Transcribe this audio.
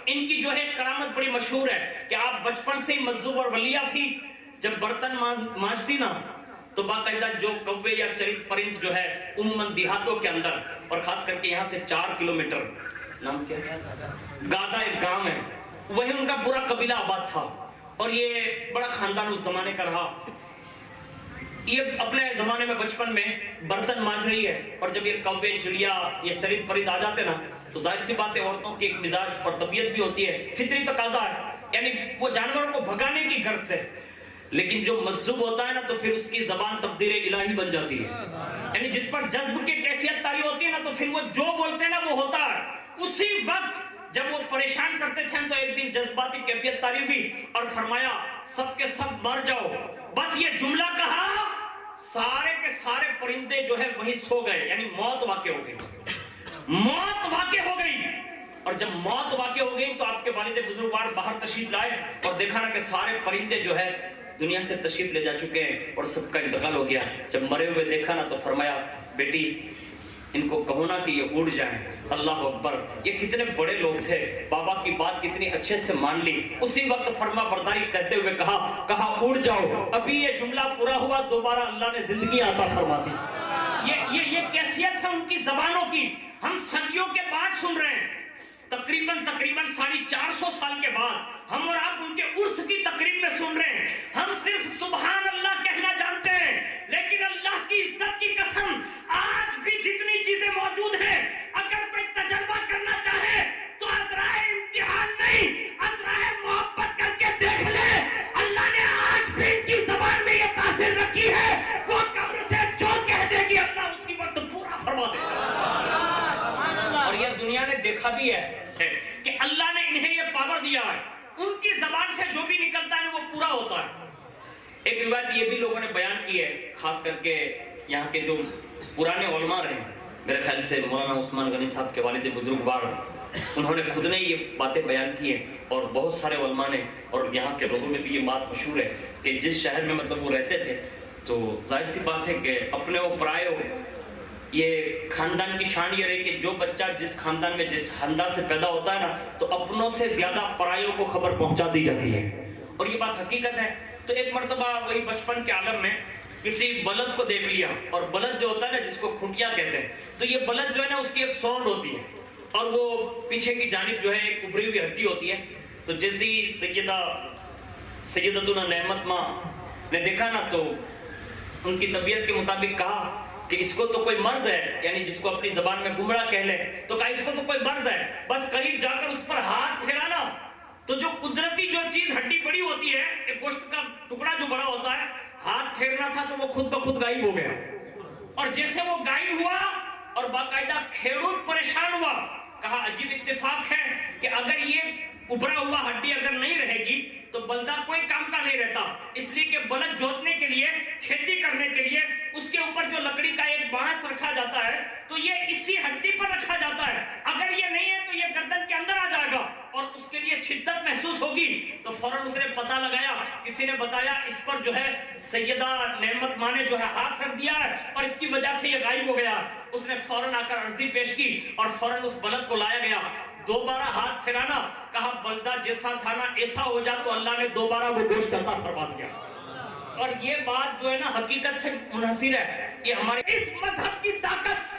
ان کی جو ہے کرامت بڑی مشہور ہے کہ آپ بچپن سے ہی مجذوب اور ولیہ تھی، جب برتن مانجتی نا تو باقاعدہ جو کوے یا چرند پرند جو ہے عموماً دیہاتوں کے اندر اور خاص کر کے یہاں سے 4 کلومیٹر نام کیا ہے گادا ایک گاؤں ہے، وہی ان کا پورا قبیلہ آباد تھا اور یہ بڑا خاندان اس زمانے کا رہا۔ یہ اپنے زمانے میں بچپن میں برتن مانج رہی ہے اور جب یہ کوے چڑیا یا چرند پرند آ جاتے نا تو ظاہر سی بات ہے عورتوں کی ایک مزاج اور طبیعت بھی ہوتی ہے، فطری تقاضا ہے، یعنی وہ جانوروں کو بھگانے کی غرض سے، لیکن جو مجذوب ہوتا ہے نا تو پھر اس کی زبان تقدیر الہی بن جاتی ہے، یعنی جس پر جذب کی کیفیت طاری ہوتی ہے نا تو پھر وہ جو بولتے ہیں نا وہ ہوتا ہے۔ اسی وقت جب وہ پریشان کرتے تھے تو ایک دن جذباتی کیفیت طاری ہوئی اور فرمایا سب کے سب مر جاؤ، بس یہ جملہ کہا سارے کے سارے پرندے جو ہے وہی سو گئے، یعنی موت واقع ہو گئی، موت واقع ہو گئی۔ اور جب موت واقع ہو گئی تو آپ کے والد بزرگوار باہر تشریف لائے اور دیکھا نا کہ سارے پرندے جو ہے دنیا سے تشریف لے جا چکے ہیں اور سب کا انتقال ہو گیا۔ جب مرے ہوئے دیکھا نا تو فرمایا بیٹی ان کو کہو نا کہ یہ اڑ جائیں۔ اللہ اکبر، یہ کتنے بڑے لوگ تھے، بابا کی بات کتنی اچھے سے مان لی۔ اسی وقت فرما برداری کرتے ہوئے کہا اڑ جاؤ، ابھی یہ جملہ پورا ہوا دوبارہ اللہ نے زندگی عطا فرما دی۔ یہ کیفیت ہے ان کی زبانوں کی، ہم صدیوں کے بعد سن رہے ہیں، تقریباً 450 سال کے بعد ہم اور آپ ان کے عرس کی تقریب میں سن رہے ہیں۔ ہم صرف سبحان اللہ کہنا جانتے ہیں، لیکن اللہ کی عزت کی قسم آج بھی جتنی چیزیں موجود ہیں اگر کوئی تجربہ کرنا چاہے تو عذرائے امتحان نہیں، عذرائے محبت کر کے دیکھ لے۔ اللہ نے آج بھی ان کی زبان میں یہ تاثیر رکھی ہے، وہ قبر سے جو کہہ دے گی اللہ اس کی وقت پورا فرما دے گا۔ اور یہ دنیا نے دیکھا بھی ہے کہ اللہ نے انہیں یہ پاور دیا ہے، ان کی زبان سے جو بھی نکلتا ہے وہ پورا ہوتا ہے۔ ایک روایت یہ بھی لوگوں نے بیان کی ہے، خاص کر کے یہاں کے جو پرانے علماء رہے ہیں، میرے خیال سے مولانا عثمان غنی صاحب کے والد بزرگوار، انہوں نے خود نے یہ باتیں بیان کی ہیں اور بہت سارے علماء نے، اور یہاں کے لوگوں میں بھی یہ بات مشہور ہے کہ جس شہر میں مطلب وہ رہتے تھے تو ظاہر سی بات ہے کہ اپنے وہ پرائے ہو، یہ خاندان کی شان یہ رہی کہ جو بچہ جس خاندان میں جس خاندان سے پیدا ہوتا ہے نا تو اپنوں سے زیادہ پرائیوں کو خبر پہنچا دی جاتی ہے، اور یہ بات حقیقت ہے۔ تو ایک مرتبہ وہی بچپن کے عالم میں کسی بلد کو دیکھ لیا، اور بلد جو ہوتا ہے نا جس کو کھنٹیا کہتے ہیں، تو یہ بلد جو ہے نا اس کی ایک سونڈ ہوتی ہے اور وہ پیچھے کی جانب جو ہے ایک ابری ہوئی ہڈی ہوتی ہے۔ تو جیسی سیدتنا نعمت ماں نے دیکھا نا تو ان کی طبیعت کے مطابق کہا کہ اس کو تو کوئی مرض ہے، یعنی جس کو اپنی زبان میں گمراہ کہہ لے تو کہا اس کو تو کوئی مرض ہے، بس قریب جا کر اس پر ہاتھ پھیرانا تو جو قدرتی جو چیز ہڈی بڑی ہوتی ہے، ایک گوشت کا ٹکڑا جو بڑا ہوتا ہے، ہاتھ پھیرنا تھا تو وہ خود بخود غائب ہو گیا۔ اور جیسے وہ غائب ہوا اور باقاعدہ کھیڑوت پریشان ہوا، کہا عجیب اتفاق ہے کہ اگر یہ ابھرا ہوا ہڈی اگر نہیں رہے گی تو بلدہ کوئی کام کا نہیں رہتا، اس لیے کہ بلد جوتنے کے لیے، کھیتی کرنے کے لیے اس کے اوپر جو لکڑی کا ایک بانس رکھا جاتا ہے تو یہ اسی ہڈی پر رکھا جاتا ہے، اگر یہ نہیں ہے تو یہ گردن کے اندر آ جائے گا اور اس کے لیے شدت محسوس ہوگی۔ تو فوراً اس نے پتہ لگایا، کسی نے بتایا اس پر جو ہے سیدہ نعمت ماں نے جو ہے ہاتھ رکھ دیا ہے اور اس کی وجہ سے یہ غائب ہو گیا۔ اس نے فوراً آ کر عرضی پیش کی اور فوراً اس بلد کو لایا گیا، دوبارہ ہاتھ پھیرانا، کہا بلدہ جیسا تھا نا ایسا ہو جا، تو اللہ نے دوبارہ وہ گوشت عطا فرما دیا۔ اور یہ بات جو ہے نا حقیقت سے منحصر ہے، یہ ہمارے اس مذہب کی طاقت